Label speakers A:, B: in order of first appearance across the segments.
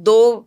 A: 2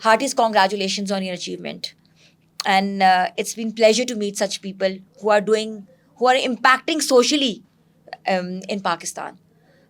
A: heartiest congratulations on your achievement, and it's been pleasure to meet such people who are impacting socially in Pakistan.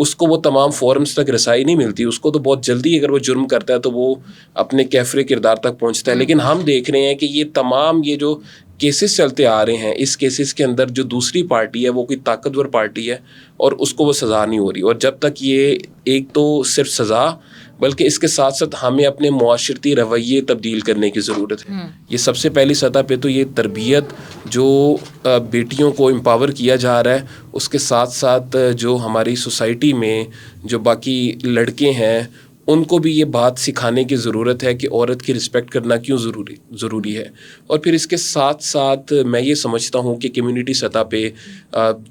B: اس کو وہ تمام forums تک رسائی نہیں ملتی. اس کو تو بہت جلدی اگر وہ جرم کرتا ہے تو وہ اپنے کیفر کردار تک پہنچتا ہے. لیکن ہم دیکھ رہے ہیں کہ یہ تمام یہ جو کیسز چلتے آ رہے ہیں, اس کیسز کے اندر جو دوسری پارٹی ہے وہ کوئی طاقتور پارٹی ہے اور اس کو وہ سزا نہیں ہو رہی. اور جب تک یہ ایک تو صرف سزا بلکہ اس کے ساتھ ساتھ ہمیں اپنے معاشرتی رویے تبدیل کرنے کی ضرورت ہے. یہ سب سے پہلی سطح پہ تو یہ تربیت جو بیٹیوں کو امپاور کیا جا رہا ہے, اس کے ساتھ ساتھ جو ہماری سوسائٹی میں جو باقی لڑکے ہیں ان کو بھی یہ بات سکھانے کی ضرورت ہے کہ عورت کی رسپیکٹ کرنا کیوں ضروری ہے. اور پھر اس کے ساتھ ساتھ میں یہ سمجھتا ہوں کہ کمیونٹی سطح پہ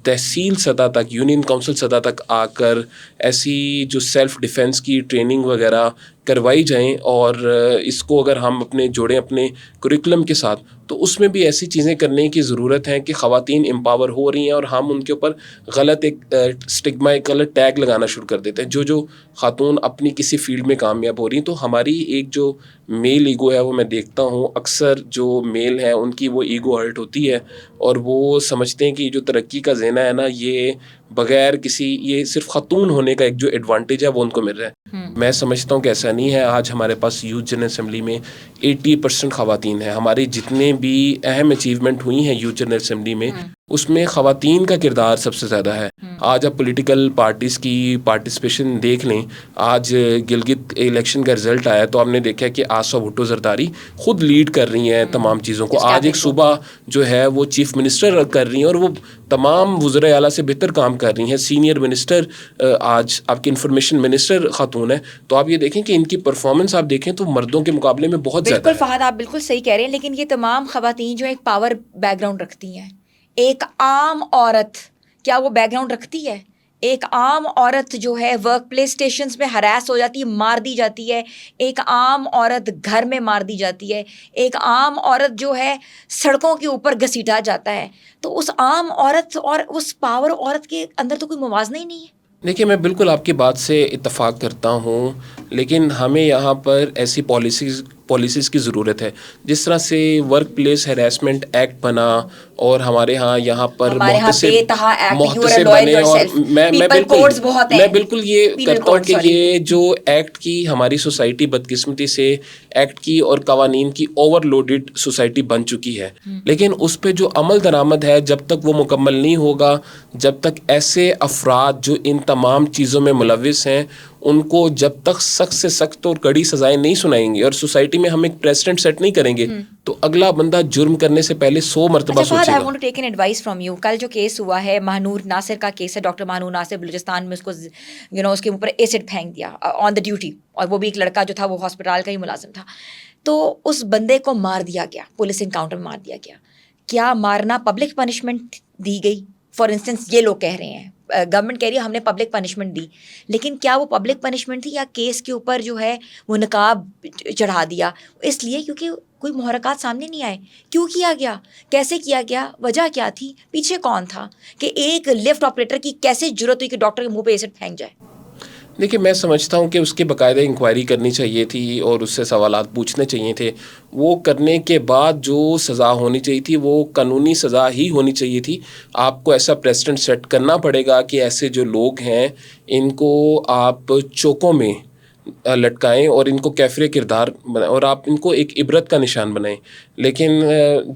B: تحصیل سطح تک, یونین کونسل سطح تک آ کر ایسی جو سیلف ڈیفینس کی ٹریننگ وغیرہ کروائی جائیں, اور اس کو اگر ہم اپنے جوڑیں اپنے کریکولم کے ساتھ, تو اس میں بھی ایسی چیزیں کرنے کی ضرورت ہے کہ خواتین امپاور ہو رہی ہیں اور ہم ان کے اوپر غلط ایک اسٹگما, ایک غلط ٹیگ لگانا شروع کر دیتے ہیں. جو خاتون اپنی کسی فیلڈ میں کامیاب ہو رہی ہیں, تو ہماری ایک جو میل ایگو ہے وہ میں دیکھتا ہوں اکثر جو میل ہیں ان کی وہ ایگو ہرٹ ہوتی ہے اور وہ سمجھتے ہیں کہ جو ترقی کا زینہ ہے نا, یہ بغیر کسی, یہ صرف خاتون ہونے کا ایک جو ایڈوانٹیج ہے وہ ان کو مل رہا ہے. میں سمجھتا ہوں کہ ایسا نہیں ہے. آج ہمارے پاس یوتھ جنرل اسمبلی میں 80% خواتین ہیں. ہماری جتنے بھی اہم اچیومنٹ ہوئی ہیں یوتھ جنرل اسمبلی میں, اس میں خواتین کا کردار سب سے زیادہ ہے. آج آپ پولیٹیکل پارٹیز کی پارٹیسپیشن دیکھ لیں. آج گلگت الیکشن کا رزلٹ آیا تو ہم نے دیکھا کہ آسا بھٹو زرداری خود لیڈ کر رہی ہیں تمام چیزوں کو. آج ایک صوبہ جو ہے وہ چیف منسٹر کر رہی ہیں اور وہ تمام وزراء اعلیٰ سے بہتر کام کر رہی ہیں. سینئر منسٹر آج آپ کی انفارمیشن منسٹر خاتون ہے. تو آپ یہ دیکھیں کہ ان کی پرفارمنس آپ دیکھیں تو مردوں کے مقابلے میں بہت زیادہ.
A: بالکل فہد, آپ بالکل صحیح کہہ رہے ہیں. لیکن یہ تمام خواتین جو ایک پاور بیک گراؤنڈ رکھتی ہیں, ایک عام عورت کیا وہ بیک گراؤنڈ رکھتی ہے؟ ایک عام عورت جو ہے ورک پلیس اسٹیشنز میں ہراس ہو جاتی ہے, مار دی جاتی ہے. ایک عام عورت گھر میں مار دی جاتی ہے. ایک عام عورت جو ہے سڑکوں کے اوپر گھسیٹا جاتا ہے. تو اس عام عورت اور اس پاور عورت کے اندر تو کوئی موازنہ ہی نہیں ہے.
B: دیکھیے, میں بالکل آپ کی بات سے اتفاق کرتا ہوں, لیکن ہمیں یہاں پر ایسی پالیسیز کی ضرورت ہے. جس طرح سے ورک پلیس ہیراسمنٹ ایکٹ بنا اور ہمارے یہاں پر محتسب بنے, اور میں بالکل یہ کرتا ہوں کہ یہ جو ایکٹ کی ہماری سوسائٹی بدقسمتی سے ایکٹ کی اور قوانین کی اوور لوڈڈ سوسائٹی بن چکی ہے. لیکن اس پہ جو عمل درآمد ہے جب تک وہ مکمل نہیں ہوگا, جب تک ایسے افراد جو ان تمام چیزوں میں ملوث ہیں ان کو جب تک سخت سے سخت اور کڑی سزائیں نہیں سنائیں گے اور سوسائٹی میں ہم ایک پریسیڈنٹ سیٹ نہیں کریں گے, تو اگلا بندہ جرم کرنے سے پہلے 100 مرتبہ سوچے گا.
A: I want to take an advice from you. کل جو کیس ہوا ہے مہنور ناصر کا کیس ہے, ڈاکٹر مہنور ناصر بلوچستان میں اس کو اس کے اوپر ایسڈ پھینک دیا آن دا ڈیوٹی, اور وہ بھی ایک لڑکا جو تھا وہ ہاسپٹال کا ہی ملازم تھا. تو اس بندے کو مار دیا گیا, پولیس انکاؤنٹر میں مار دیا گیا. کیا مارنا پبلک پنشمنٹ دی گئی؟ فار انسٹنس یہ لوگ کہہ رہے ہیں, گورنمنٹ کہہ رہی ہے ہم نے پبلک پنشمنٹ دی, لیکن کیا وہ پبلک پنشمنٹ تھی یا کیس کے اوپر جو ہے وہ نقاب چڑھا دیا اس لیے کیونکہ کوئی محرکات سامنے نہیں آئے؟ کیوں کیا گیا, کیسے کیا گیا, وجہ کیا تھی, پیچھے کون تھا, کہ ایک لفٹ آپریٹر کی کیسے ضرورت ہوئی کہ ڈاکٹر کے منہ پہ ایسڈ پھینک جائے؟
B: دیکھیے, میں سمجھتا ہوں کہ اس کی باقاعدہ انکوائری کرنی چاہیے تھی اور اس سے سوالات پوچھنے چاہیے تھے. وہ کرنے کے بعد جو سزا ہونی چاہیے تھی وہ قانونی سزا ہی ہونی چاہیے تھی. آپ کو ایسا پریسیڈنٹ سیٹ کرنا پڑے گا کہ ایسے جو لوگ ہیں ان کو آپ چوکوں میں لٹکائیں اور ان کو کیفر کردار بنائیں اور آپ ان کو ایک عبرت کا نشان بنائیں. لیکن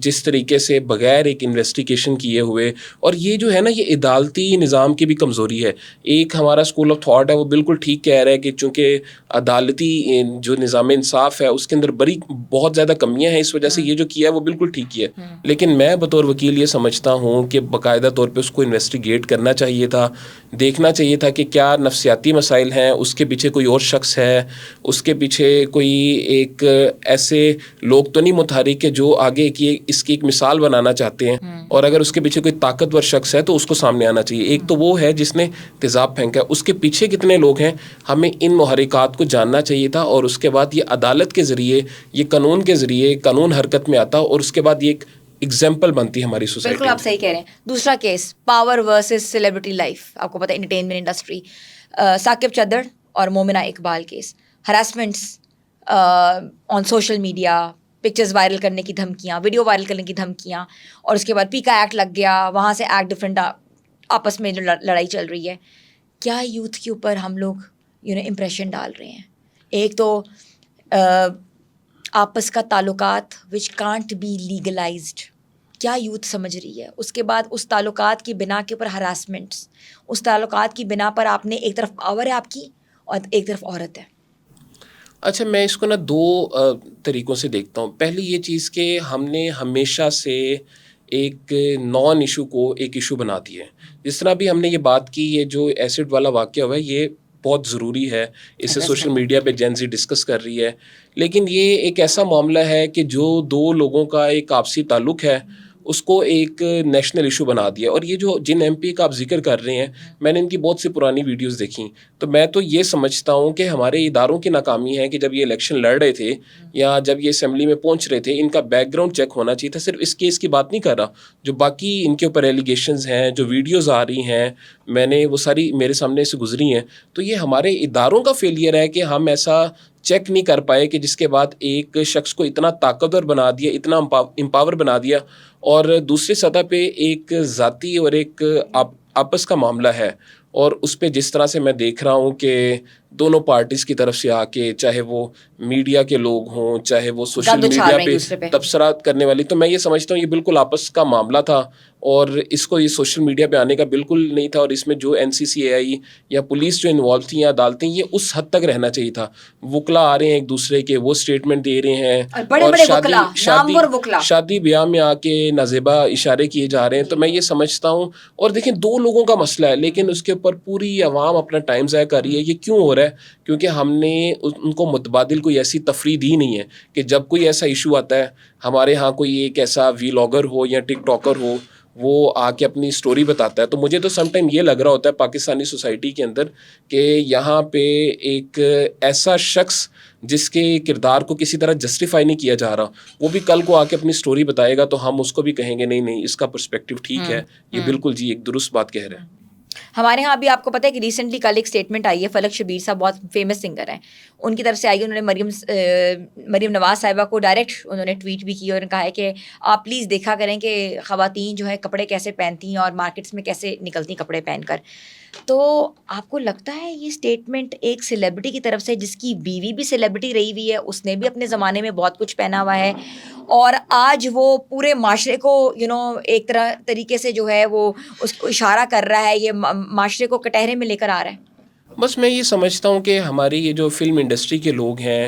B: جس طریقے سے بغیر ایک انویسٹیگیشن کیے ہوئے, اور یہ جو ہے نا یہ عدالتی نظام کی بھی کمزوری ہے. ایک ہمارا اسکول آف تھاٹ ہے وہ بالکل ٹھیک کہہ رہا ہے کہ چونکہ عدالتی جو نظام انصاف ہے اس کے اندر بہت زیادہ کمیاں ہیں, اس وجہ سے یہ جو کیا ہے وہ بالکل ٹھیک کیا ہے. لیکن میں بطور وکیل یہ سمجھتا ہوں کہ باقاعدہ طور پہ اس کو انویسٹیگیٹ کرنا چاہیے تھا, دیکھنا چاہیے تھا کہ کیا نفسیاتی مسائل ہیں, اس کے پیچھے کوئی اور شخص ہے, اس کے پیچھے کوئی ایک ایسے لوگ تو نہیں متحرک کہ جو آگے کی اس کی ایک مثال بنانا چاہتے ہیں, اور اگر اس کے پیچھے کوئی طاقتور شخص ہے تو اس کو سامنے آنا چاہیے. ایک تو وہ ہے جس نے تیزاب پھینکا, اس کے پیچھے کتنے لوگ ہیں, ہمیں ان محرکات کو جاننا چاہیے تھا, اور اس کے بعد یہ عدالت کے ذریعے, یہ قانون کے ذریعے قانون حرکت میں آتا, اور اس کے بعد یہ ایک ایگزامپل بنتی ہماری سوسائٹی.
A: بالکل آپ صحیح کہہ رہے ہیں. دوسرا case power versus celebrity life, آپ کو پتہ ہے انٹرٹینمنٹ انڈسٹری, ثاقب چدر اور Momina Iqbal case, harassments on social media, pictures viral کرنے کی دھمکیاں, ویڈیو وائرل کرنے کی دھمکیاں, اور اس کے بعد پیکا ایکٹ لگ گیا, وہاں سے ایکٹ ڈفرینٹ آپس میں جو لڑائی چل رہی ہے. کیا یوتھ کے اوپر ہم لوگ امپریشن ڈال رہے ہیں. ایک تو آپس کا تعلقات وچ کانٹ بی لیگلائزڈ, کیا یوتھ سمجھ رہی ہے. اس کے بعد اس تعلقات کی بنا کے اوپر ہراسمنٹس, اس تعلقات کی بنا پر آپ نے ایک طرف پاور ہے آپ کی اور ایک طرف عورت ہے.
B: اچھا, میں اس کو نا دو طریقوں سے دیکھتا ہوں. پہلی یہ چیز کہ ہم نے ہمیشہ سے ایک نان ایشو کو ایک ایشو بنا دیا ہے. جس طرح بھی ہم نے یہ بات کی, یہ جو ایسڈ والا واقعہ ہوا ہے یہ بہت ضروری ہے, اسے سوشل میڈیا پہ جین زی ڈسکس کر رہی ہے, لیکن یہ ایک ایسا معاملہ ہے کہ جو دو لوگوں کا ایک آپسی تعلق ہے اس کو ایک نیشنل ایشو بنا دیا. اور یہ جو جن ایم پی کا آپ ذکر کر رہے ہیں, میں نے ان کی بہت سی پرانی ویڈیوز دیکھیں, تو میں تو یہ سمجھتا ہوں کہ ہمارے اداروں کی ناکامی ہے کہ جب یہ الیکشن لڑ رہے تھے یا جب یہ اسمبلی میں پہنچ رہے تھے, ان کا بیک گراؤنڈ چیک ہونا چاہیے تھا. صرف اس کیس کی بات نہیں کر رہا, جو باقی ان کے اوپر ایلیگیشنز ہیں, جو ویڈیوز آ رہی ہیں, میں نے وہ ساری میرے سامنے سے گزری ہیں. تو یہ ہمارے اداروں کا فیلئر ہے کہ ہم ایسا چیک نہیں کر پائے کہ جس کے بعد ایک شخص کو اتنا طاقتور بنا دیا, اتنا امپاور بنا دیا, اور دوسری سطح پہ ایک ذاتی اور ایک آپس کا معاملہ ہے. اور اس پہ جس طرح سے میں دیکھ رہا ہوں کہ دونوں پارٹیز کی طرف سے آ کے, چاہے وہ میڈیا کے لوگ ہوں, چاہے وہ سوشل میڈیا پہ تبصرات کرنے والی, تو میں یہ سمجھتا ہوں یہ بالکل آپس کا معاملہ تھا اور اس کو یہ سوشل میڈیا پہ آنے کا بالکل نہیں تھا. اور اس میں جو این سی سی اے آئی یا پولیس جو انوالو تھی یا عدالتیں, یہ اس حد تک رہنا چاہیے تھا. وکلا آ رہے ہیں ایک دوسرے کے, وہ اسٹیٹمنٹ دے رہے ہیں, اور شادی بیاہ میں آ کے نازیبا اشارے کیے جا رہے ہیں. تو میں یہ سمجھتا ہوں, اور دیکھیں دو لوگوں کا مسئلہ ہے لیکن اس کے اوپر پوری عوام اپنا ٹائم ضائع کر رہی ہے. یہ کیوں ہو رہا ہے؟ کیونکہ ہم نے ان کو متبادل کوئی ایسی تفریح دی نہیں ہے کہ جب کوئی ایسا ایشو آتا ہے, ہمارے ہاں کوئی ایک ایسا ویلاگر ہو یا ٹک ٹاکر ہو, وہ آ کے اپنی سٹوری بتاتا ہے. تو مجھے تو سم ٹائم یہ لگ رہا ہوتا ہے پاکستانی سوسائٹی کے اندر کہ یہاں پہ ایک ایسا شخص جس کے کردار کو کسی طرح جسٹیفائی نہیں کیا جا رہا, وہ بھی کل کو آ کے اپنی سٹوری بتائے گا تو ہم اس کو بھی کہیں گے نہیں اس کا پرسپیکٹیو ٹھیک ہے, یہ بالکل جی ایک درست بات کہہ رہے ہیں.
A: ہمارے ہاں ابھی آپ کو پتہ ہے کہ ریسنٹلی کل ایک اسٹیٹمنٹ آئی ہے, فلک شبیر صاحب بہت فیمس سنگر ہیں, ان کی طرف سے آئی. انہوں نے مریم نواز صاحبہ کو ڈائریکٹ انہوں نے ٹویٹ بھی کی اور کہا ہے کہ آپ پلیز دیکھا کریں کہ خواتین جو ہے کپڑے کیسے پہنتی ہیں اور مارکیٹس میں کیسے نکلتی کپڑے پہن کر. تو آپ کو لگتا ہے یہ اسٹیٹمنٹ ایک سیلیبریٹی کی طرف سے, جس کی بیوی بھی سیلیبریٹی رہی ہوئی ہے, اس نے بھی اپنے زمانے میں بہت کچھ پہنا ہوا ہے, اور آج وہ پورے معاشرے کو ایک طریقے سے جو ہے وہ اس کو اشارہ کر رہا ہے, یہ معاشرے کو کٹہرے میں لے کر آ رہا ہے.
B: بس میں یہ سمجھتا ہوں کہ ہماری یہ جو فلم انڈسٹری کے لوگ ہیں,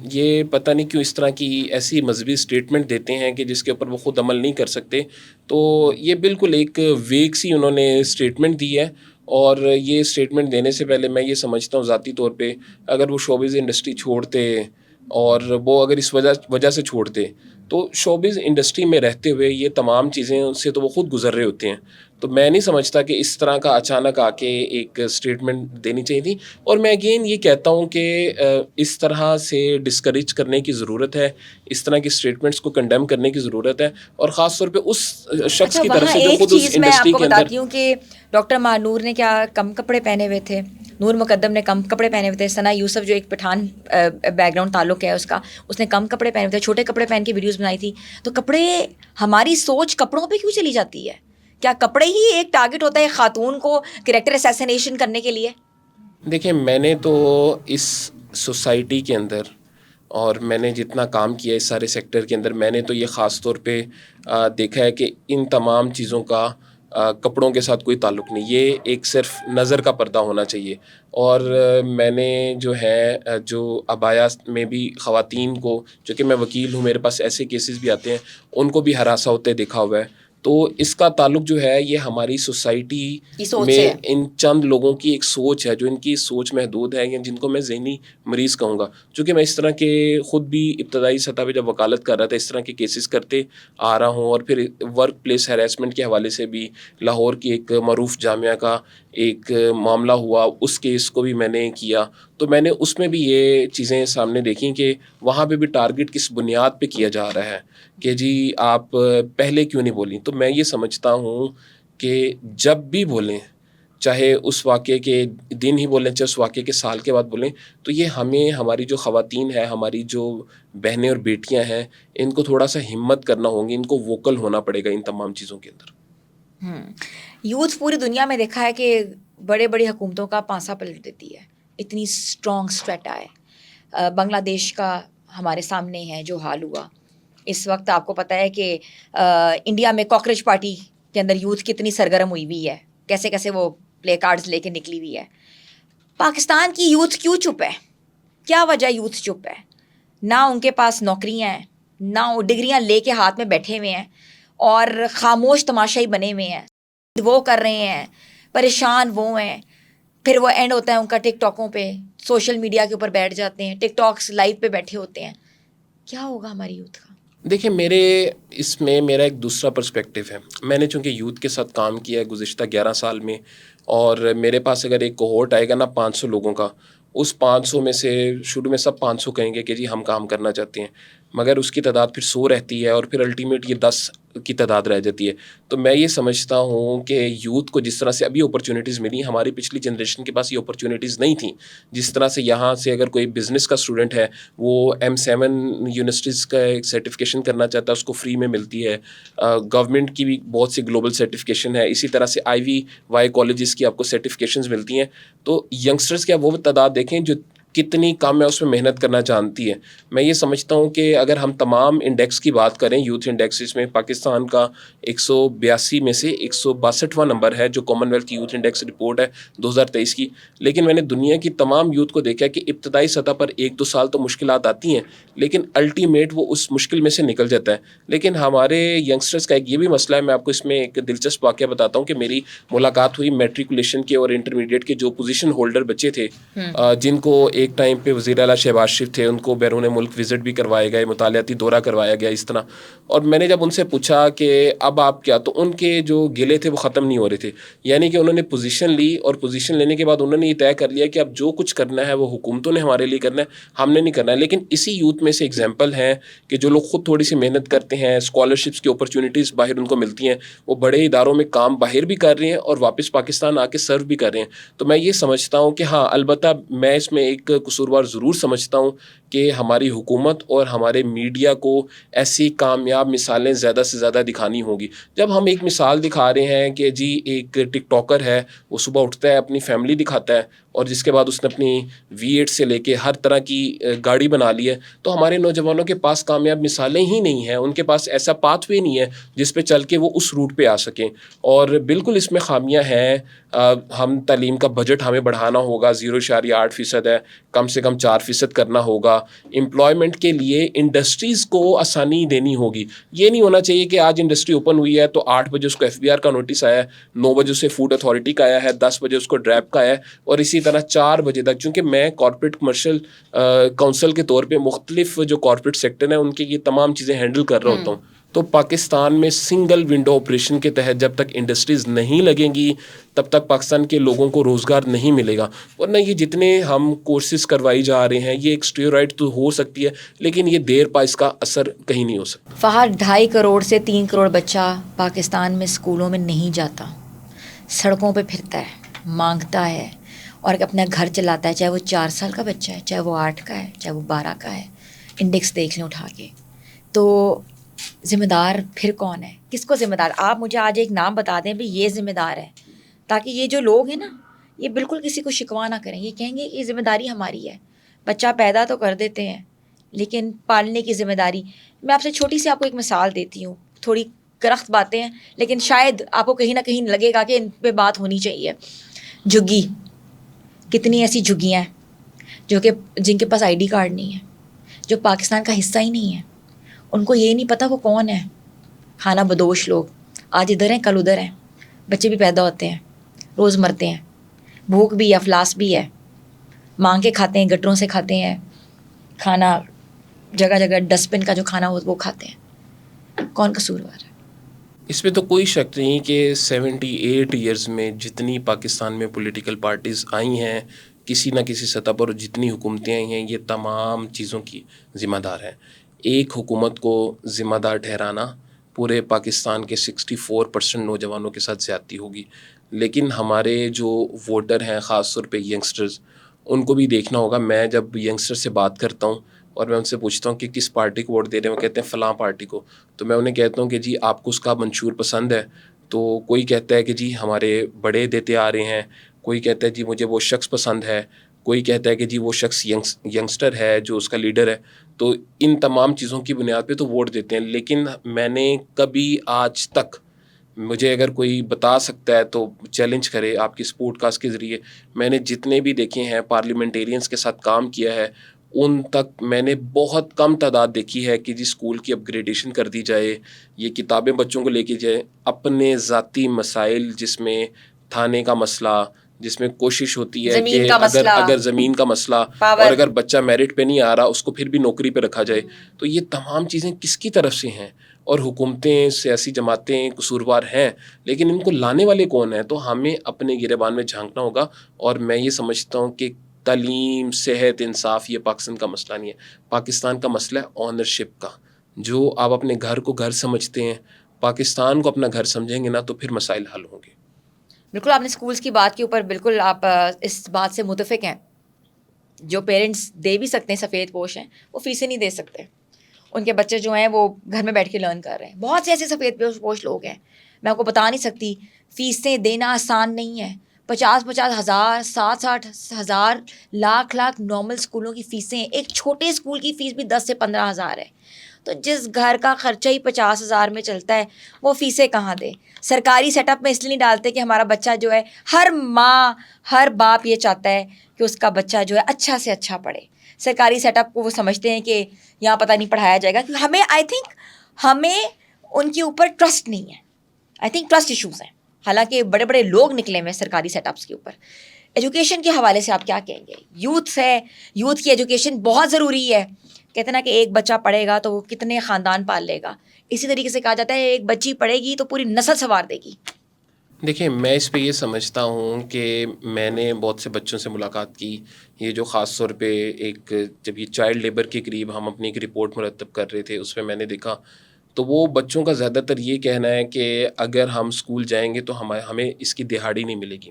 B: یہ پتہ نہیں کیوں اس طرح کی ایسی مذہبی اسٹیٹمنٹ دیتے ہیں کہ جس کے اوپر وہ خود عمل نہیں کر سکتے. تو یہ بالکل ایک ویگ سی انہوں نے اسٹیٹمنٹ دی ہے, اور یہ اسٹیٹمنٹ دینے سے پہلے میں یہ سمجھتا ہوں ذاتی طور پہ اگر وہ شوبز انڈسٹری چھوڑتے, اور وہ اگر اس وجہ سے چھوڑتے, تو شوبز انڈسٹری میں رہتے ہوئے یہ تمام چیزیں ان سے تو وہ خود گزر رہے ہوتے ہیں. تو میں نہیں سمجھتا کہ اس طرح کا اچانک آ کے ایک اسٹیٹمنٹ دینی چاہیے تھی. اور میں اگین یہ کہتا ہوں کہ اس طرح سے ڈسکریج کرنے کی ضرورت ہے, اس طرح کی اسٹیٹمنٹس کو کنڈیم کرنے کی ضرورت ہے, اور خاص طور پہ اس شخص کی طرف سے جو خود اس انڈسٹری کے اندر.
A: میں آپ کو بتاتی ہوں کہ ڈاکٹر مانور نے کیا کم کپڑے پہنے ہوئے تھے, نور مقدم نے کم کپڑے پہنے ہوئے تھے, ثنا یوسف جو ایک پٹھان بیک گراؤنڈ تعلق ہے اس کا, اس نے کم کپڑے پہنے ہوئے تھے, چھوٹے کپڑے پہن کے ویڈیوز بنائی تھی. تو کپڑے, ہماری سوچ کپڑوں پہ کیوں چلی جاتی ہے؟ کیا کپڑے ہی ایک ٹارگٹ ہوتا ہے خاتون کو کریکٹر اسیسینیشن کرنے کے لیے؟
B: دیکھیں میں نے تو اس سوسائٹی کے اندر, اور میں نے جتنا کام کیا اس سارے سیکٹر کے اندر, میں نے تو یہ خاص طور پہ دیکھا ہے کہ ان تمام چیزوں کا کپڑوں کے ساتھ کوئی تعلق نہیں, یہ ایک صرف نظر کا پردہ ہونا چاہیے. اور میں نے جو ہے جو عبایا میں بھی خواتین کو, جو کہ میں وکیل ہوں, میرے پاس ایسے کیسز بھی آتے ہیں, ان کو بھی ہراساں ہوتے دیکھا ہوا ہے. تو اس کا تعلق جو ہے یہ ہماری سوسائٹی میں ان چند لوگوں کی ایک سوچ ہے, جو ان کی سوچ محدود ہے, یا جن کو میں ذہنی مریض کہوں گا. چونکہ میں اس طرح کے خود بھی ابتدائی سطح پہ جب وکالت کر رہا تھا اس طرح کے کیسز کرتے آ رہا ہوں, اور پھر ورک پلیس ہیراسمنٹ کے حوالے سے بھی لاہور کی ایک معروف جامعہ کا ایک معاملہ ہوا, اس کیس کو بھی میں نے کیا. تو میں نے اس میں بھی یہ چیزیں سامنے دیکھیں کہ وہاں پہ بھی ٹارگٹ کس بنیاد پہ کیا جا رہا ہے کہ جی آپ پہلے کیوں نہیں بولیں. تو میں یہ سمجھتا ہوں کہ جب بھی بولیں, چاہے اس واقعے کے دن ہی بولیں, چاہے اس واقعے کے سال کے بعد بولیں, تو یہ ہمیں, ہماری جو خواتین ہیں, ہماری جو بہنیں اور بیٹیاں ہیں, ان کو تھوڑا سا ہمت کرنا ہوگی, ان کو ووکل ہونا پڑے گا ان تمام چیزوں کے اندر.
A: یوتھ پوری دنیا میں دیکھا ہے کہ بڑے بڑی حکومتوں کا پانسا پلٹ دیتی ہے. اتنی اسٹرانگ اسٹریٹا ہے. بنگلہ دیش کا ہمارے سامنے ہے جو حال ہوا اس وقت. آپ کو پتہ ہے کہ انڈیا میں کاکروچ پارٹی کے اندر یوتھ کتنی سرگرم ہوئی ہوئی ہے, کیسے کیسے وہ پلے کارڈز لے کے نکلی ہوئی ہے. پاکستان کی یوتھ کیوں چپ ہے؟ کیا وجہ یوتھ چپ ہے؟ نہ ان کے پاس نوکریاں ہیں, نہ وہ ڈگریاں لے کے ہاتھ میں بیٹھے ہوئے ہیں اور خاموش تماشائی بنے ہوئے ہیں. وہ کر رہے ہیں, پریشان وہ ہیں, پھر وہ اینڈ ہوتا ہے ان کا ٹک ٹاکوں پہ, سوشل میڈیا کے اوپر بیٹھ جاتے ہیں, ٹک ٹاکس لائیو پہ بیٹھے ہوتے ہیں. کیا ہوگا ہماری یوتھ کا؟
B: دیکھیں اس میں میرا ایک دوسرا پرسپیکٹیو ہے. میں نے چونکہ یوتھ کے ساتھ کام کیا ہے گزشتہ 11 سال میں, اور میرے پاس اگر ایک کوہورٹ آئے گا نا 500 لوگوں کا, اس 500 میں سے شروع میں سب 500 کہیں گے کہ جی ہم کام کرنا چاہتے ہیں, مگر اس کی تعداد پھر 100 رہتی ہے اور پھر الٹیمیٹ یہ 10 کی تعداد رہ جاتی ہے. تو میں یہ سمجھتا ہوں کہ یوتھ کو جس طرح سے ابھی اپرچونیٹیز ملی, ہماری پچھلی جنریشن کے پاس یہ اپرچونیٹیز نہیں تھیں. جس طرح سے یہاں سے اگر کوئی بزنس کا اسٹوڈنٹ ہے وہ M7 یونیورسٹیز کا ایک سرٹیفکیشن کرنا چاہتا ہے, اس کو فری میں ملتی ہے. گورنمنٹ کی بھی بہت سی گلوبل سرٹیفکیشن ہے, اسی طرح سے IVY کالجز کی آپ کو سرٹیفکیشنز ملتی ہیں. تو ینگسٹرز کی آپ وہ تعداد دیکھیں جو کتنی کم ہے, اس میں محنت کرنا جانتی ہے. میں یہ سمجھتا ہوں کہ اگر ہم تمام انڈیکس کی بات کریں, یوتھ انڈیکس, اس میں پاکستان کا 182 میں سے 162واں نمبر ہے جو common wealth youth index report ہے 2023 کی. لیکن میں نے دنیا کی تمام یوتھ کو دیکھا کہ ابتدائی سطح پر 1-2 سال تو مشکلات آتی ہیں, لیکن الٹیمیٹ وہ اس مشکل میں سے نکل جاتا ہے. لیکن ہمارے ینگسٹرز کا ایک یہ بھی مسئلہ ہے. میں آپ کو اس میں ایک دلچسپ واقعہ بتاتا ہوں کہ میری ملاقات ہوئی میٹریکولیشن کے اور انٹرمیڈیٹ کے جو پوزیشن ہولڈر بچے تھے, جن کو ایک ٹائم پہ وزیر اعلیٰ شہباز شریف تھے, ان کو بیرون ملک وزٹ بھی کروائے گئے, مطالعاتی دورہ کروایا گیا اس طرح. اور میں نے جب ان سے پوچھا کہ اب آپ کیا, تو ان کے جو گلے تھے وہ ختم نہیں ہو رہے تھے. یعنی کہ انہوں نے پوزیشن لی, اور پوزیشن لینے کے بعد انہوں نے یہ طے کر لیا کہ اب جو کچھ کرنا ہے وہ حکومتوں نے ہمارے لیے کرنا ہے, ہم نے نہیں کرنا ہے. لیکن اسی یوتھ میں سے ایگزامپل ہیں کہ جو لوگ خود تھوڑی سی محنت کرتے ہیں, اسکالرشپس کی اپرچونیٹیز باہر ان کو ملتی ہیں, وہ بڑے اداروں میں کام باہر بھی کر رہے ہیں اور واپس پاکستان آ کے سرو بھی کر رہے ہیں. تو میں یہ سمجھتا ہوں کہ ہاں, البتہ میں اس میں ایک قصوروار ضرور سمجھتا ہوں کہ ہماری حکومت اور ہمارے میڈیا کو ایسی کامیاب مثالیں زیادہ سے زیادہ دکھانی ہوگی. جب ہم ایک مثال دکھا رہے ہیں کہ جی ایک ٹک ٹاکر ہے, وہ صبح اٹھتا ہے, اپنی فیملی دکھاتا ہے, اور جس کے بعد اس نے اپنی V8 سے لے کے ہر طرح کی گاڑی بنا لی ہے, تو ہمارے نوجوانوں کے پاس کامیاب مثالیں ہی نہیں ہیں. ان کے پاس ایسا پاتھ وے نہیں ہے جس پہ چل کے وہ اس روٹ پہ آ سکیں. اور بالکل اس میں خامیاں ہیں. ہم تعلیم کا بجٹ ہمیں بڑھانا ہوگا, 0.8% ہے, کم سے کم 4% کرنا ہوگا. امپلائمنٹ کے لیے انڈسٹریز کو آسانی دینی ہوگی. یہ نہیں ہونا چاہیے کہ آج انڈسٹری اوپن ہوئی ہے تو 8 بجے اس کو FBR کا نوٹس آیا ہے, 9 بجے اسے فوڈ اتھارٹی کا آیا ہے, 10 بجے اس کو ڈریپ کا آیا ہے, اور اسی طرح 4 بجے تک. چونکہ میں کارپوریٹ کمرشل کونسل کے طور پہ مختلف جو کارپوریٹ سیکٹر ہیں ان کی یہ تمام چیزیں ہینڈل کر رہا ہوتا ہوں. تو پاکستان میں سنگل ونڈو آپریشن کے تحت جب تک انڈسٹریز نہیں لگیں گی تب تک پاکستان کے لوگوں کو روزگار نہیں ملے گا. ورنہ یہ جتنے ہم کورسز کروائی جا رہے ہیں, یہ ایک اسٹیروائڈ تو ہو سکتی ہے, لیکن یہ دیر پا اس کا اثر کہیں نہیں ہو سکتا.
A: فہد, 2.5 کروڑ سے 3 کروڑ بچہ پاکستان میں اسکولوں میں نہیں جاتا, سڑکوں پہ پھرتا ہے, مانگتا ہے اور اپنا گھر چلاتا ہے, چاہے وہ 4 سال کا بچہ ہے, چاہے وہ 8 کا ہے, چاہے وہ 12 کا ہے. انڈیکس دیکھ لیں اٹھا کے. تو ذمہ دار پھر کون ہے؟ کس کو ذمہ دار؟ آپ مجھے آج ایک نام بتا دیں بھی یہ ذمہ دار ہے, تاکہ یہ جو لوگ ہیں نا یہ بالکل کسی کو شکوا نہ کریں. یہ کہیں گے کہ یہ ذمہ داری ہماری ہے. بچہ پیدا تو کر دیتے ہیں لیکن پالنے کی ذمہ داری. میں آپ سے چھوٹی سی آپ کو ایک مثال دیتی ہوں, تھوڑی کرخت باتیں ہیں لیکن شاید آپ کو کہیں نہ کہیں لگے گا کہ ان پہ بات ہونی چاہیے. جھگی, کتنی ایسی جھگیاں ہیں جو کہ جن کے پاس ID کارڈ نہیں ہے, جو پاکستان کا حصہ ہی نہیں ہے. ان کو یہ نہیں پتہ وہ کون ہے. کھانا بدوش لوگ, آج ادھر ہیں کل ادھر ہیں. بچے بھی پیدا ہوتے ہیں, روز مرتے ہیں, بھوک بھی ہے, افلاس بھی ہے, مانگ کے کھاتے ہیں, گٹروں سے کھاتے ہیں کھانا, جگہ جگہ ڈسٹ بن کا جو کھانا ہو وہ کھاتے ہیں. کون قصوروار ہے؟
B: اس میں تو کوئی شک نہیں کہ 78 ایئرز میں جتنی پاکستان میں پولیٹیکل پارٹیز آئی ہیں کسی نہ کسی سطح پر, جتنی حکومتیں آئی ہیں, یہ تمام چیزوں کی ذمہ دار ہیں. ایک حکومت کو ذمہ دار ٹھہرانا پورے پاکستان کے 64% نوجوانوں کے ساتھ زیادتی ہوگی. لیکن ہمارے جو ووٹر ہیں, خاص طور پہ ینگسٹرز, ان کو بھی دیکھنا ہوگا. میں جب ینگسٹر سے بات کرتا ہوں اور میں ان سے پوچھتا ہوں کہ کس پارٹی کو ووٹ دے رہے ہیں, وہ کہتے ہیں فلاں پارٹی کو. تو میں انہیں کہتا ہوں کہ جی آپ کو اس کا منشور پسند ہے؟ تو کوئی کہتا ہے کہ جی ہمارے بڑے دیتے آ رہے ہیں, کوئی کہتا ہے جی مجھے وہ شخص پسند ہے, کوئی کہتا ہے کہ جی وہ شخص ینگسٹر ہے جو اس کا لیڈر ہے. تو ان تمام چیزوں کی بنیاد پہ تو ووٹ دیتے ہیں. لیکن میں نے کبھی آج تک, مجھے اگر کوئی بتا سکتا ہے تو چیلنج کرے آپ کی اس پوڈ کاسٹ کے ذریعے, میں نے جتنے بھی دیکھے ہیں پارلیمنٹیرینس کے ساتھ کام کیا ہے, ان تک میں نے بہت کم تعداد دیکھی ہے کہ جی اسکول کی اپ گریڈیشن کر دی جائے, یہ کتابیں بچوں کو لے کے جائے. اپنے ذاتی مسائل جس میں تھانے کا مسئلہ, جس میں کوشش ہوتی ہے
A: زمین
B: کہ
A: کا مسئلہ,
B: اگر زمین کا مسئلہ, اور اگر بچہ میرٹ پہ نہیں آ رہا اس کو پھر بھی نوکری پہ رکھا جائے, تو یہ تمام چیزیں کس کی طرف سے ہیں؟ اور حکومتیں, سیاسی جماعتیں قصوروار ہیں, لیکن ان کو لانے والے کون ہیں؟ تو ہمیں اپنے گریبان میں جھانکنا ہوگا. اور میں یہ سمجھتا ہوں کہ تعلیم, صحت, انصاف یہ پاکستان کا مسئلہ نہیں ہے. پاکستان کا مسئلہ ہے آنرشپ کا. جو آپ اپنے گھر کو گھر سمجھتے ہیں, پاکستان کو اپنا گھر سمجھیں گے نا تو پھر مسائل حل ہوں گے.
A: بالکل آپ نے اسکولس کی بات کے اوپر بالکل آپ اس بات سے متفق ہیں. جو پیرنٹس دے بھی سکتے ہیں, سفید پوش ہیں, وہ فیسیں نہیں دے سکتے. ان کے بچے جو ہیں وہ گھر میں بیٹھ کے لرن کر رہے ہیں. بہت سے ایسے سفید پوش لوگ ہیں, میں آپ کو بتا نہیں سکتی. فیسیں دینا آسان نہیں ہے. 50 ہزار, 60 ہزار, لاکھ نارمل اسکولوں کی فیسیں, ایک چھوٹے اسکول کی فیس بھی 10 سے 15 ہزار ہے. تو جس گھر کا خرچہ ہی 50 ہزار میں چلتا ہے, وہ فیسیں کہاں دے؟ سرکاری سیٹ اپ میں اس لیے نہیں ڈالتے کہ ہمارا بچہ جو ہے, ہر ماں ہر باپ یہ چاہتا ہے کہ اس کا بچہ جو ہے اچھا سے اچھا پڑھے. سرکاری سیٹ اپ کو وہ سمجھتے ہیں کہ یہاں پتہ نہیں پڑھایا جائے گا. کیونکہ ہمیں آئی تھنک ہمیں ان کے اوپر ٹرسٹ نہیں ہے. آئی تھنک ٹرسٹ ایشوز ہیں. حالانکہ بڑے بڑے لوگ نکلے ہوئے ہیں سرکاری سیٹ اپس کے اوپر. ایجوکیشن کے حوالے سے آپ کیا کہیں گے؟ یوتھ ہے, یوتھ کی ایجوکیشن بہت ضروری ہے. کہتے ہیں نا کہ ایک بچہ پڑھے گا تو وہ کتنے خاندان پال لے گا. اسی طریقے سے کہا جاتا ہے ایک بچی پڑھے گی تو پوری نسل سنوار دے گی.
B: دیکھیں, میں اس پہ یہ سمجھتا ہوں کہ میں نے بہت سے بچوں سے ملاقات کی. یہ جو خاص طور پہ ایک جب یہ چائلڈ لیبر کے قریب ہم اپنی ایک رپورٹ مرتب کر رہے تھے, اس میں نے دیکھا تو وہ بچوں کا زیادہ تر یہ کہنا ہے کہ اگر ہم اسکول جائیں گے تو ہمیں اس کی دہاڑی نہیں ملے گی.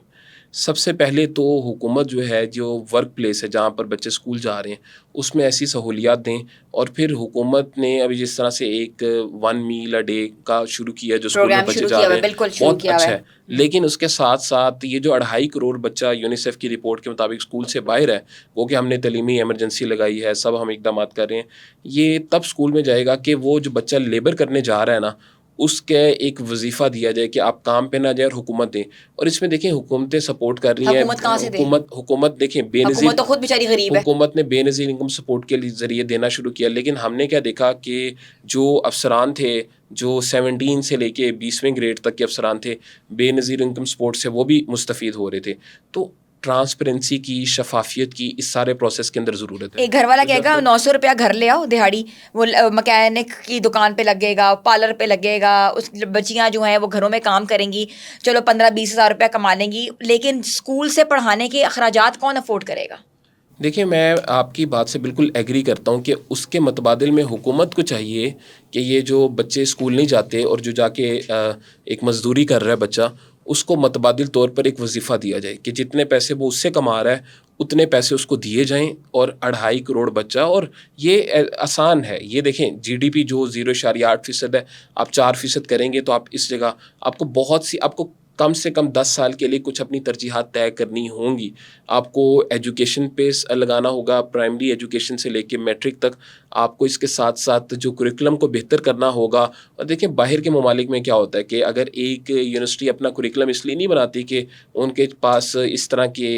B: سب سے پہلے تو حکومت جو ہے, جو ورک پلیس ہے جہاں پر بچے اسکول جا رہے ہیں, اس میں ایسی سہولیات دیں. اور پھر حکومت نے ابھی جس طرح سے ایک 1 میل اے ڈے کا شروع کیا جو اسکول میں بچے جا رہے ہیں, بہت اچھا ہے. لیکن اس کے ساتھ ساتھ یہ جو 2.5 کروڑ بچہ یونیسیف کی رپورٹ کے مطابق اسکول سے باہر ہے, وہ کہ ہم نے تعلیمی ایمرجنسی لگائی ہے, سب ہم اقدامات کر رہے ہیں, یہ تب اسکول میں جائے گا کہ وہ جو بچہ لیبر کرنے جا رہا ہے نا, اس کے ایک وظیفہ دیا جائے کہ آپ کام پہ نہ جائیں اور حکومت دیں. اور اس میں دیکھیں حکومتیں سپورٹ کر رہی ہیں.
A: حکومت کہاں سے دے؟
B: حکومت دیکھیں بے نظیر,
A: حکومت تو خود بیچاری غریب ہے.
B: حکومت نے بے نظیر انکم سپورٹ کے ذریعے دینا شروع کیا. لیکن ہم نے کیا دیکھا کہ جو افسران تھے, جو 17 سے لے کے 20ویں گریڈ تک کے افسران تھے, بے نظیر انکم سپورٹ سے وہ بھی مستفید ہو رہے تھے. تو ٹرانسپیرنسی کی, شفافیت کی اس سارے پروسیس کے اندر ضرورت ہے.
A: ایک گھر والا کہے گا 900 روپیہ گھر لے آؤ دہاڑی, وہ مکینک کی دکان پہ لگے گا, پارلر پہ لگے گا, اس بچیاں جو ہیں وہ گھروں میں کام کریں گی, چلو 15-20 ہزار روپیہ کما لیں گی. لیکن اسکول سے پڑھانے کے اخراجات کون افورڈ کرے گا؟
B: دیکھیں, میں آپ کی بات سے بالکل ایگری کرتا ہوں کہ اس کے متبادل میں حکومت کو چاہیے کہ یہ جو بچے اسکول نہیں جاتے اور جو جا کے ایک مزدوری کر رہا ہے بچہ, اس کو متبادل طور پر ایک وظیفہ دیا جائے کہ جتنے پیسے وہ اس سے کما رہا ہے اتنے پیسے اس کو دیے جائیں. اور 2.5 کروڑ بچہ, اور یہ آسان ہے. یہ دیکھیں GDP جو 0.8% ہے, آپ 4% کریں گے تو آپ اس جگہ آپ کو کم سے کم 10 سال کے لیے کچھ اپنی ترجیحات طے کرنی ہوں گی. آپ کو ایجوکیشن پہ لگانا ہوگا, پرائمری ایجوکیشن سے لے کے میٹرک تک. آپ کو اس کے ساتھ ساتھ جو کریکولم کو بہتر کرنا ہوگا. اور دیکھیں باہر کے ممالک میں کیا ہوتا ہے کہ اگر ایک یونیورسٹی اپنا کریکولم اس لیے نہیں بناتی کہ ان کے پاس اس طرح کے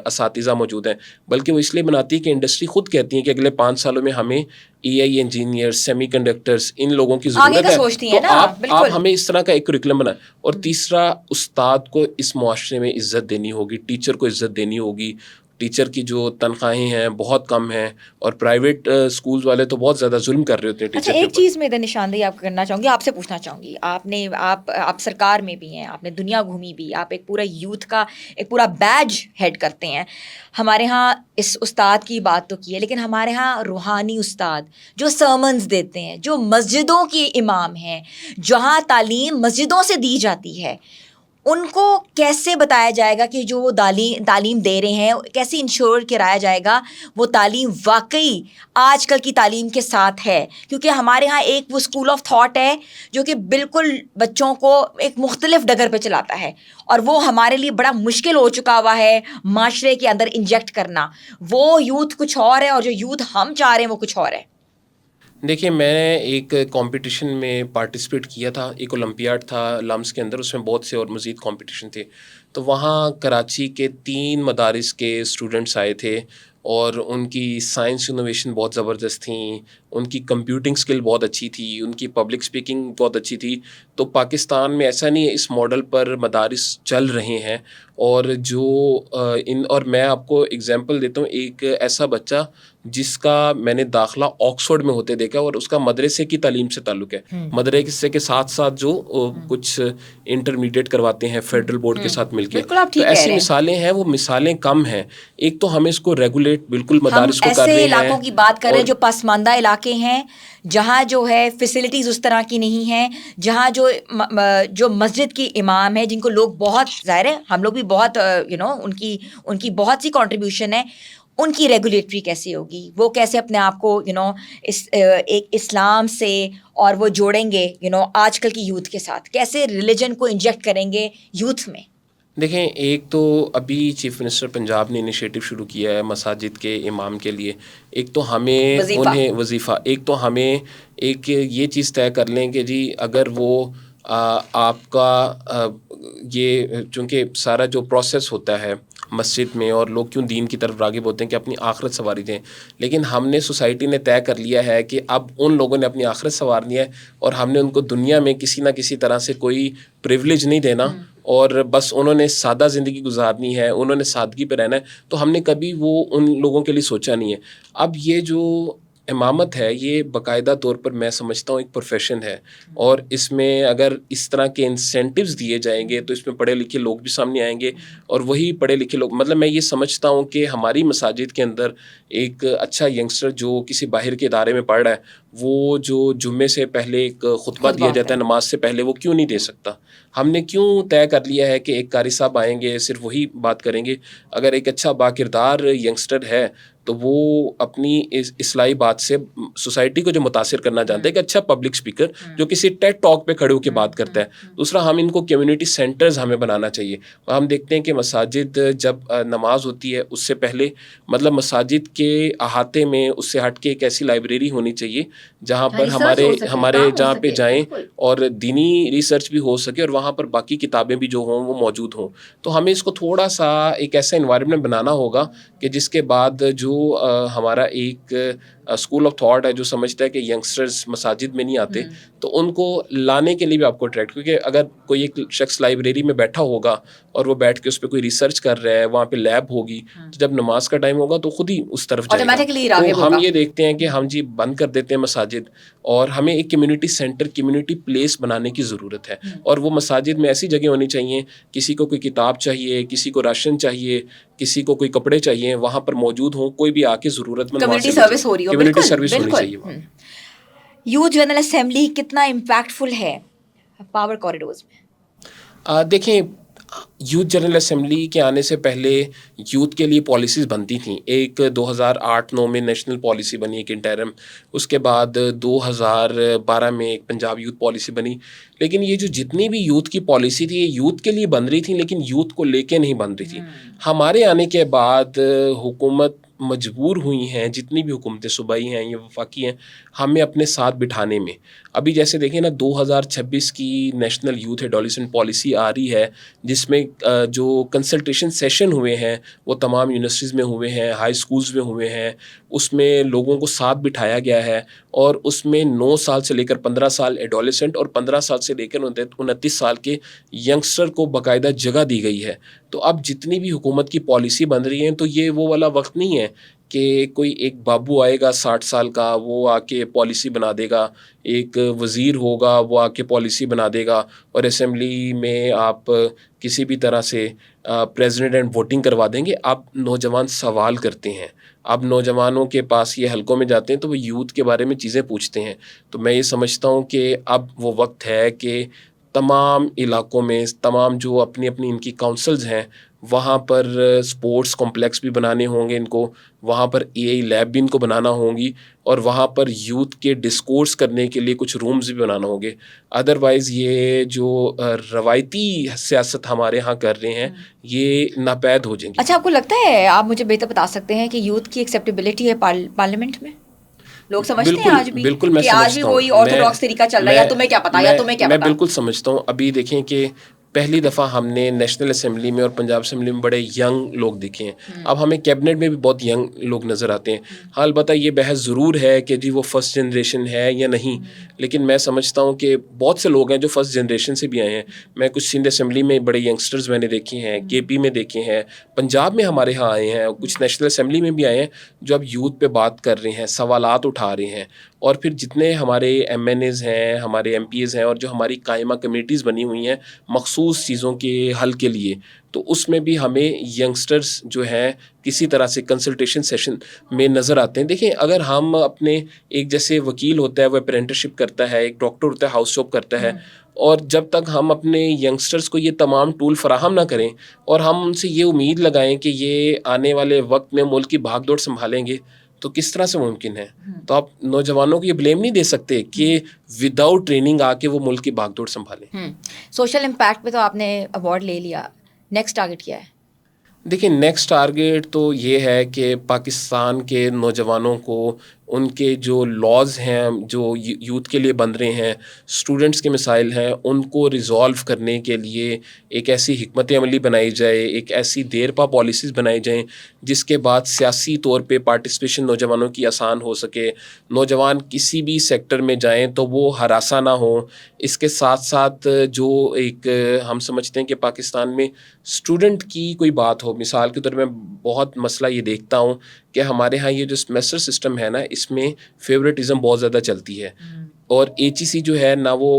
B: اساتذہ موجود ہیں, بلکہ وہ اس لیے بناتی ہے کہ انڈسٹری خود کہتی ہے کہ اگلے 5 سالوں میں ہمیں AI انجینئر, سیمی کنڈکٹرز, ان لوگوں کی ضرورت ہے. تو آپ ہمیں اس طرح کا ایک کریکولم بنائیں. اور تیسرا, استاد کو اس معاشرے میں عزت دینی ہوگی, ٹیچر کو عزت دینی ہوگی. ٹیچر کی جو تنخواہیں ہیں بہت کم ہیں, اور پرائیویٹ اسکولز والے تو بہت زیادہ ظلم کر رہے ہوتے ہیں ٹیچر کے اوپر.
A: ایک چیز میں ادھر نشاندہی آپ کرنا چاہوں گی, آپ سے پوچھنا چاہوں گی, آپ سرکار میں بھی ہیں, آپ نے دنیا گھومی بھی, آپ ایک پورا یوتھ کا ایک پورا بیج ہیڈ کرتے ہیں. ہمارے ہاں اس استاد کی بات تو کی ہے, لیکن ہمارے ہاں روحانی استاد جو سرمنز دیتے ہیں, جو مسجدوں کے امام ہیں, جہاں تعلیم مسجدوں سے دی جاتی ہے, ان کو کیسے بتایا جائے گا کہ جو وہ تعلیم دے رہے ہیں کیسے انشور کرایا جائے گا وہ تعلیم واقعی آج کل کی تعلیم کے ساتھ ہے؟ کیونکہ ہمارے ہاں ایک وہ اسکول آف تھاٹ ہے جو کہ بالکل بچوں کو ایک مختلف ڈگر پہ چلاتا ہے، اور وہ ہمارے لیے بڑا مشکل ہو چکا ہوا ہے معاشرے کے اندر انجیکٹ کرنا. وہ یوتھ کچھ اور ہے اور جو یوتھ ہم چاہ رہے ہیں وہ کچھ اور ہے.
B: دیکھیے میں نے ایک کمپٹیشن میں پارٹیسپیٹ کیا تھا، ایک اولمپیاڈ تھا لمس کے اندر، اس میں بہت سے اور مزید کمپٹیشن تھے. تو وہاں کراچی کے 3 مدارس کے اسٹوڈنٹس آئے تھے اور ان کی سائنس انوویشن بہت زبردست تھیں، ان کی کمپیوٹنگ اسکل بہت اچھی تھی، ان کی پبلک اسپیکنگ بہت اچھی تھی. تو پاکستان میں ایسا نہیں ہے، اس ماڈل پر مدارس چل رہے ہیں. اور جو اور میں آپ کو اگزامپل دیتا ہوں، ایک ایسا بچہ جس کا میں نے داخلہ آکسفورڈ میں ہوتے دیکھا اور اس کا مدرسے کی تعلیم سے تعلق ہے. مدرسے کے ساتھ ساتھ جو کچھ انٹرمیڈیٹ کرواتے ہیں فیڈرل بورڈ کے ساتھ مل کے. تو ایسی مثالیں ہیں، وہ مثالیں کم ہیں. ایک تو ہمیں اس کو ریگولیٹ بالکل مدارس کو کر رہے ہیں.
A: ایسے علاقوں کی بات کر رہے ہیں جو پسماندہ علاقے ہیں، جہاں جو ہے فیسلٹیز اس طرح کی نہیں ہیں، جہاں جو مسجد کی امام ہے جن کو لوگ بہت، ظاہر ہے ہم لوگ بھی بہت ان کی بہت سی کنٹریبیوشن ہے. ان کی ریگولیٹری کیسی ہوگی؟ وہ کیسے اپنے آپ کو ایک اسلام سے اور وہ جوڑیں گے آج کل کی یوتھ کے ساتھ؟ کیسے ریلیجن کو انجیکٹ کریں گے یوتھ میں؟
B: دیکھیں، ایک تو ابھی چیف منسٹر پنجاب نے انیشیٹو شروع کیا ہے مساجد کے امام کے لیے. ایک تو ہمیں انہیں وظیفہ، ایک تو ہمیں ایک یہ چیز طے کر لیں کہ جی اگر وہ آپ کا یہ چونکہ سارا جو پروسیس ہوتا ہے مسجد میں، اور لوگ کیوں دین کی طرف راغب ہوتے ہیں کہ اپنی آخرت سنواری دیں، لیکن ہم نے سوسائٹی نے طے کر لیا ہے کہ اب ان لوگوں نے اپنی آخرت سنوارنی ہے اور ہم نے ان کو دنیا میں کسی نہ کسی طرح سے کوئی پریولیج نہیں دینا، اور بس انہوں نے سادہ زندگی گزارنی ہے، انہوں نے سادگی پہ رہنا ہے. تو ہم نے کبھی وہ ان لوگوں کے لیے سوچا نہیں ہے. اب یہ جو امامت ہے یہ باقاعدہ طور پر میں سمجھتا ہوں ایک پروفیشن ہے، اور اس میں اگر اس طرح کے انسینٹیوز دیے جائیں گے تو اس میں پڑھے لکھے لوگ بھی سامنے آئیں گے. اور وہی پڑھے لکھے لوگ، مطلب میں یہ سمجھتا ہوں کہ ہماری مساجد کے اندر ایک اچھا ینگسٹر جو کسی باہر کے ادارے میں پڑھ رہا ہے، وہ جو جمعے سے پہلے ایک خطبہ دیا جاتا ہے نماز سے پہلے، وہ کیوں نہیں دے سکتا؟ ہم نے کیوں طے کر لیا ہے کہ ایک قاری صاحب آئیں گے صرف وہی بات کریں گے؟ اگر ایک اچھا باکردار ینگسٹر ہے تو وہ اپنی اصلاحی بات سے سوسائٹی کو جو متاثر کرنا چاہتے ہیں، کہ اچھا پبلک اسپیکر جو کسی ٹیڈ ٹاک پہ کھڑے ہو کے بات کرتا ہے. دوسرا، ہم ان کو کمیونٹی سینٹرز ہمیں بنانا چاہیے. ہم دیکھتے ہیں کہ مساجد جب نماز ہوتی ہے اس سے پہلے، مطلب مساجد کے احاطے میں اس سے ہٹ کے ایک ایسی لائبریری ہونی چاہیے جہاں پر ہمارے جہاں پہ جائیں اور دینی ریسرچ بھی ہو سکے، اور وہاں پر باقی کتابیں بھی جو ہوں وہ موجود ہوں. تو ہمیں اس کو تھوڑا سا ایک ایسا انوائرمنٹ بنانا ہوگا کہ جس کے بعد جو ہمارا ایک اسکول آف تھاٹ ہے جو سمجھتا ہے کہ ینگسٹرز مساجد میں نہیں آتے، تو ان کو لانے کے لیے بھی آپ کو اٹریکٹ، کیونکہ اگر کوئی ایک شخص لائبریری میں بیٹھا ہوگا اور وہ بیٹھ کے اس پہ کوئی ریسرچ کر رہا ہے، وہاں پہ لیب ہوگی، تو جب نماز کا ٹائم ہوگا تو خود ہی اس طرف جائے گا. تو ہم یہ دیکھتے ہیں کہ ہم جی بند کر دیتے ہیں مساجد، اور ہمیں ایک کمیونٹی سینٹر، کمیونٹی پلیس بنانے کی ضرورت ہے. اور وہ مساجد میں ایسی جگہ ہونی چاہیے، کسی کو کوئی کتاب چاہیے، کسی کو راشن چاہیے، کسی کو کوئی کپڑے چاہیے، وہاں پر موجود ہوں، کوئی بھی آ کے ضرورت مند
A: کمیونٹی سروس ہو رہی ہو.
B: کمیونٹی سروس ہونی چاہیے.
A: یوتھ جنرل اسمبلی کتنا امپیکٹفل ہے پاور کوریڈورز میں؟
B: دیکھیں، یوتھ جنرل اسمبلی کے آنے سے پہلے یوتھ کے لیے پالیسیز بنتی تھیں. ایک 2008-9 میں نیشنل پالیسی بنی، ایک انٹرم. اس کے بعد 2012 میں ایک پنجاب یوتھ پالیسی بنی. لیکن یہ جو جتنی بھی یوتھ کی پالیسی تھی، یہ یوتھ کے لیے بن رہی تھی، لیکن یوتھ کو لے کے نہیں بن رہی تھی. ہمارے آنے کے بعد حکومت مجبور ہوئی ہیں، جتنی بھی حکومتیں صوبائی ہیں یا وفاقی ہیں، ہمیں اپنے ساتھ بٹھانے میں. ابھی جیسے دیکھیں نا، 2026 کی نیشنل یوتھ ایڈولسنٹ پالیسی آ رہی ہے، جس میں جو کنسلٹیشن سیشن ہوئے ہیں وہ تمام یونیورسٹیز میں ہوئے ہیں، ہائی اسکولز میں ہوئے ہیں. اس میں لوگوں کو ساتھ بٹھایا گیا ہے، اور اس میں 9 سال سے لے کر 15 سال ایڈولسنٹ اور 15 سال سے لے کر 29 سال کے ینگسٹر کو باقاعدہ جگہ دی گئی ہے. تو اب جتنی بھی حکومت کی پالیسی بن رہی ہیں، تو یہ وہ والا وقت نہیں ہے کہ کوئی ایک بابو آئے گا 60 سال کا، وہ آ کے پالیسی بنا دے گا، ایک وزیر ہوگا وہ آ کے پالیسی بنا دے گا، اور اسمبلی میں آپ کسی بھی طرح سے پریزیڈنٹ ووٹنگ کروا دیں گے. اب نوجوان سوال کرتے ہیں، اب نوجوانوں کے پاس یہ حلقوں میں جاتے ہیں تو وہ یوتھ کے بارے میں چیزیں پوچھتے ہیں. تو میں یہ سمجھتا ہوں کہ اب وہ وقت ہے کہ تمام علاقوں میں تمام جو اپنی اپنی ان کی کونسلز ہیں وہاں پر سپورٹس کمپلیکس بھی بنانے ہوں گے ان کو, وہاں پر AI لیب بھی ان کو بنانا ہوں گی, اور وہاں پر یوتھ کے ڈسکورس کرنے کے لیے کچھ رومز بھی بنانا ہوں گے. ادروائز یہ جو روایتی سیاست ہمارے ہاں کر رہے ہیں یہ ناپید ہو جائیں گی.
A: اچھا, آپ کو لگتا ہے, آپ مجھے بہتر بتا سکتے ہیں کہ یوتھ کی ایکسیپٹیبلٹی ہے پارلیمنٹ میں؟ لوگ سمجھتے ہیں آج بھی
B: بالکل میں
A: کہ آج بھی
B: سمجھتا ہوں,
A: وہی آرتھوڈاکس طریقہ چل رہا ہے, یا تمہیں کیا پتا, یا تمہیں کیا
B: میں
A: پتا.
B: بالکل سمجھتا ہوں. ابھی دیکھیں کہ پہلی دفعہ ہم نے نیشنل اسمبلی میں اور پنجاب اسمبلی میں بڑے ینگ لوگ دیکھے ہیں. اب ہمیں کیبنٹ میں بھی بہت ینگ لوگ نظر آتے ہیں. ہاں البتہ یہ بحث ضرور ہے کہ جی وہ فرسٹ جنریشن ہے یا نہیں, لیکن میں سمجھتا ہوں کہ بہت سے لوگ ہیں جو فرسٹ جنریشن سے بھی آئے ہیں. میں کچھ سندھ اسمبلی میں بڑے ینگسٹرز میں نے دیکھے ہیں, KP میں دیکھے ہیں, پنجاب میں ہمارے ہاں آئے ہیں, کچھ نیشنل اسمبلی میں بھی آئے ہیں جو اب یوتھ پہ بات کر رہے ہیں, سوالات اٹھا رہے ہیں. اور پھر جتنے ہمارے MNAs ہیں, ہمارے MPs ہیں, اور جو ہماری قائمہ کمیٹیز بنی ہوئی ہیں مخصوص چیزوں کے حل کے لیے, تو اس میں بھی ہمیں ینگسٹرز جو ہیں کسی طرح سے کنسلٹیشن سیشن میں نظر آتے ہیں. دیکھیں اگر ہم اپنے ایک جیسے وکیل ہوتا ہے وہ اپرینٹسشپ کرتا ہے, ایک ڈاکٹر ہوتا ہے ہاؤس جاب کرتا ہے, اور جب تک ہم اپنے ینگسٹرز کو یہ تمام ٹول فراہم نہ کریں اور ہم ان سے یہ امید لگائیں کہ یہ آنے والے وقت میں ملک کی بھاگ دوڑ سنبھالیں گے, تو کس طرح سے ممکن ہے؟ تو آپ نوجوانوں کو یہ بلیم نہیں دے سکتے کہ وداؤٹ ٹریننگ آ کے وہ ملک کی بھاگ دوڑ سنبھالیں.
A: سوشل امپیکٹ پہ تو آپ نے ایوارڈ لے لیا, نیکسٹ ٹارگیٹ کیا ہے؟
B: دیکھیں نیکسٹ ٹارگیٹ تو یہ ہے کہ پاکستان کے نوجوانوں کو ان کے جو لاز ہیں جو یوتھ کے لیے بن رہے ہیں, اسٹوڈنٹس کے مسائل ہیں, ان کو ریزالو کرنے کے لیے ایک ایسی حکمت عملی بنائی جائے, ایک ایسی دیر پا پالیسیز بنائی جائیں جس کے بعد سیاسی طور پہ پارٹیسپیشن نوجوانوں کی آسان ہو سکے, نوجوان کسی بھی سیکٹر میں جائیں تو وہ ہراساں نہ ہوں. اس کے ساتھ ساتھ جو ایک ہم سمجھتے ہیں کہ پاکستان میں اسٹوڈنٹ کی کوئی بات ہو, مثال کے طور میں بہت مسئلہ یہ دیکھتا ہوں کہ ہمارے ہاں یہ جو سیمیسٹر سسٹم ہے نا, اس میں فیوریٹزم بہت زیادہ چلتی ہے, اور HEC جو ہے نہ وہ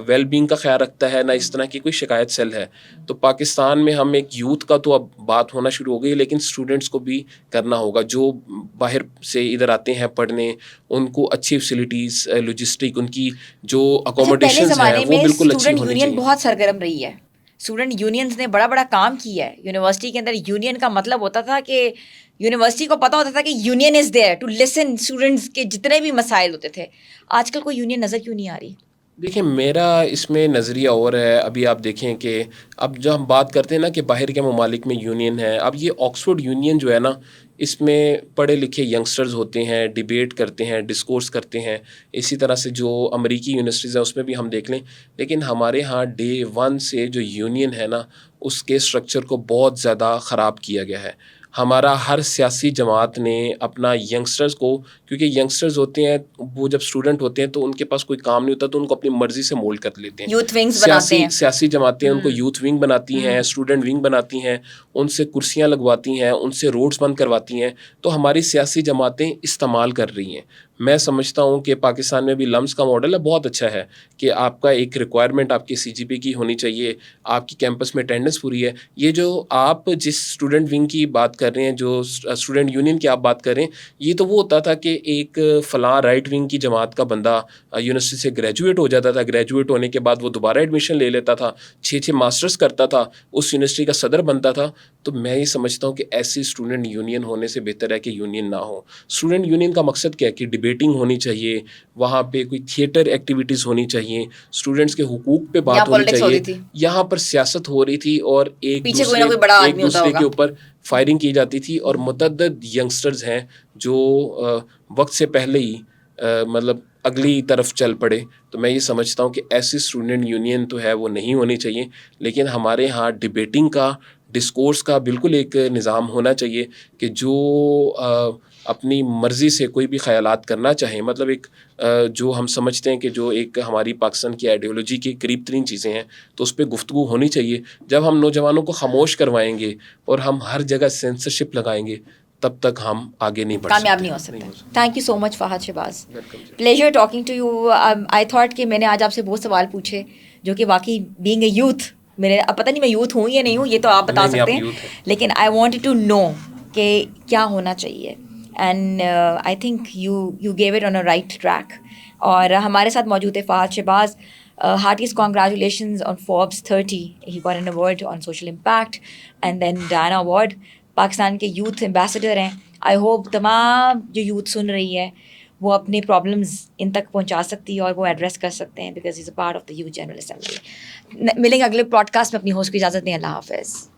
B: ویل بینگ کا خیال رکھتا ہے, نہ اس طرح کی کوئی شکایت سیل ہے. تو پاکستان میں ہم ایک یوتھ کا تو اب بات ہونا شروع ہو گئی, لیکن اسٹوڈنٹس کو بھی کرنا ہوگا جو باہر سے ادھر آتے ہیں پڑھنے, ان کو اچھی فیسلٹیز, لاجسٹک, ان کی جو اکوموڈیشنز ہیں وہ بالکل اچھی ہونی چاہیے.
A: بہت سرگرم رہی ہے, اسٹوڈنٹ یونینز نے بڑا بڑا کام کیا ہے. یونیورسٹی کے اندر یونین کا مطلب ہوتا تھا کہ یونیورسٹی کو پتہ ہوتا تھا کہ union is there to listen students کے جتنے بھی مسائل ہوتے تھے. آج کل کوئی یونین نظر کیوں نہیں آ رہی؟
B: دیکھیں میرا اس میں نظریہ اور ہے. ابھی آپ دیکھیں کہ اب جو ہم بات کرتے ہیں نا کہ باہر کے ممالک میں یونین ہے, اب یہ آکسفورڈ یونین جو ہے نا, اس میں پڑھے لکھے ینگسٹرز ہوتے ہیں, ڈیبیٹ کرتے ہیں, ڈسکورس کرتے ہیں. اسی طرح سے جو امریکی یونیورسٹیز ہیں اس میں بھی ہم دیکھ لیں, لیکن ہمارے ہاں ڈے 1 سے جو یونین ہے نا اس کے اسٹرکچر کو بہت زیادہ خراب کیا گیا ہے. ہمارا ہر سیاسی جماعت نے اپنا ینگسٹرز کو, کیونکہ ینگسٹرز ہوتے ہیں وہ جب اسٹوڈنٹ ہوتے ہیں تو ان کے پاس کوئی کام نہیں ہوتا, تو ان کو اپنی مرضی سے مولڈ کر لیتے ہیں.
A: یوتھ ونگز بناتے ہیں,
B: سیاسی جماعتیں ان کو یوتھ ونگ بناتی ہیں, اسٹوڈنٹ ونگ بناتی ہیں, ان سے کرسیاں لگواتی ہیں, ان سے روڈز بند کرواتی ہیں. تو ہماری سیاسی جماعتیں استعمال کر رہی ہیں. میں سمجھتا ہوں کہ پاکستان میں بھی لمس کا ماڈل ہے, بہت اچھا ہے کہ آپ کا ایک ریکوائرمنٹ آپ کی CGPA کی ہونی چاہیے, آپ کی کیمپس میں اٹینڈنس پوری ہے. یہ جو آپ جس اسٹوڈنٹ ونگ کی بات کر رہے ہیں, جو اسٹوڈنٹ یونین کی آپ بات کر رہے ہیں, یہ تو وہ ہوتا تھا کہ ایک فلاں رائٹ ونگ کی جماعت کا بندہ یونیورسٹی سے گریجویٹ ہو جاتا تھا, گریجویٹ ہونے کے بعد وہ دوبارہ ایڈمیشن لے لیتا تھا, 6 ماسٹرز کرتا تھا, اس یونیورسٹی کا صدر بنتا تھا. تو میں یہ سمجھتا ہوں کہ ایسی اسٹوڈنٹ یونین ہونے سے بہتر ہے کہ یونین نہ ہو. اسٹوڈنٹ یونین کا مقصد کیا ہے کہ ڈیبیٹنگ ہونی چاہیے, وہاں پہ کوئی تھیٹر ایکٹیویٹیز ہونی چاہیے, اسٹوڈنٹس کے حقوق پہ بات ہونی چاہیے. یہاں پر سیاست ہو رہی تھی اور ایک دوسرے کے اوپر فائرنگ کی جاتی تھی, اور متعدد ینگسٹرز ہیں جو وقت سے پہلے ہی مطلب اگلی طرف چل پڑے. تو میں یہ سمجھتا ہوں کہ ایسی اسٹوڈنٹ یونین تو ہے وہ نہیں ہونی چاہیے, لیکن ہمارے ہاں ڈیبیٹنگ کا, ڈسکورس کا بالکل ایک نظام ہونا چاہیے کہ جو اپنی مرضی سے کوئی بھی خیالات کرنا چاہیں, مطلب ایک جو ہم سمجھتے ہیں کہ جو ایک ہماری پاکستان کی آئیڈیولوجی کے قریب ترین چیزیں ہیں, تو اس پہ گفتگو ہونی چاہیے. جب ہم نوجوانوں کو خاموش کروائیں گے اور ہم ہر جگہ سینسرشپ لگائیں گے, تب تک ہم آگے نہیں بڑھ سکتے,
A: کامیاب نہیں ہو سکتے. Thank you so much Fahad Shahbaz, pleasure talking to you. I thought کہ میں نے آج آپ سے بہت سوال پوچھے جو کہ واقعی بینگ اے یوتھ, میرے اب پتہ نہیں میں یوتھ ہوں یا نہیں ہوں, یہ تو آپ بتا سکتے ہیں, لیکن آئی وانٹڈ ٹو نو کہ کیا ہونا چاہیے. And I think you give it on a right track. اور ہمارے ساتھ موجود ہے Fahad Shahbaz, Heartiest congratulations on Forbes 30. He got an award on social impact. And then Diana Award, Pakistan کے یوتھ ایمبیسڈر ہیں. آئی ہوپ تمام جو یوتھ سن رہی ہے وہ اپنے پرابلمز ان تک پہنچا سکتی ہے اور وہ ایڈریس کر سکتے ہیں, because is a part of the youth general assembly. ملیں گے اگلے پوڈ کاسٹ میں. اپنی ہوسٹ کو اجازت دیں. اللہ حافظ.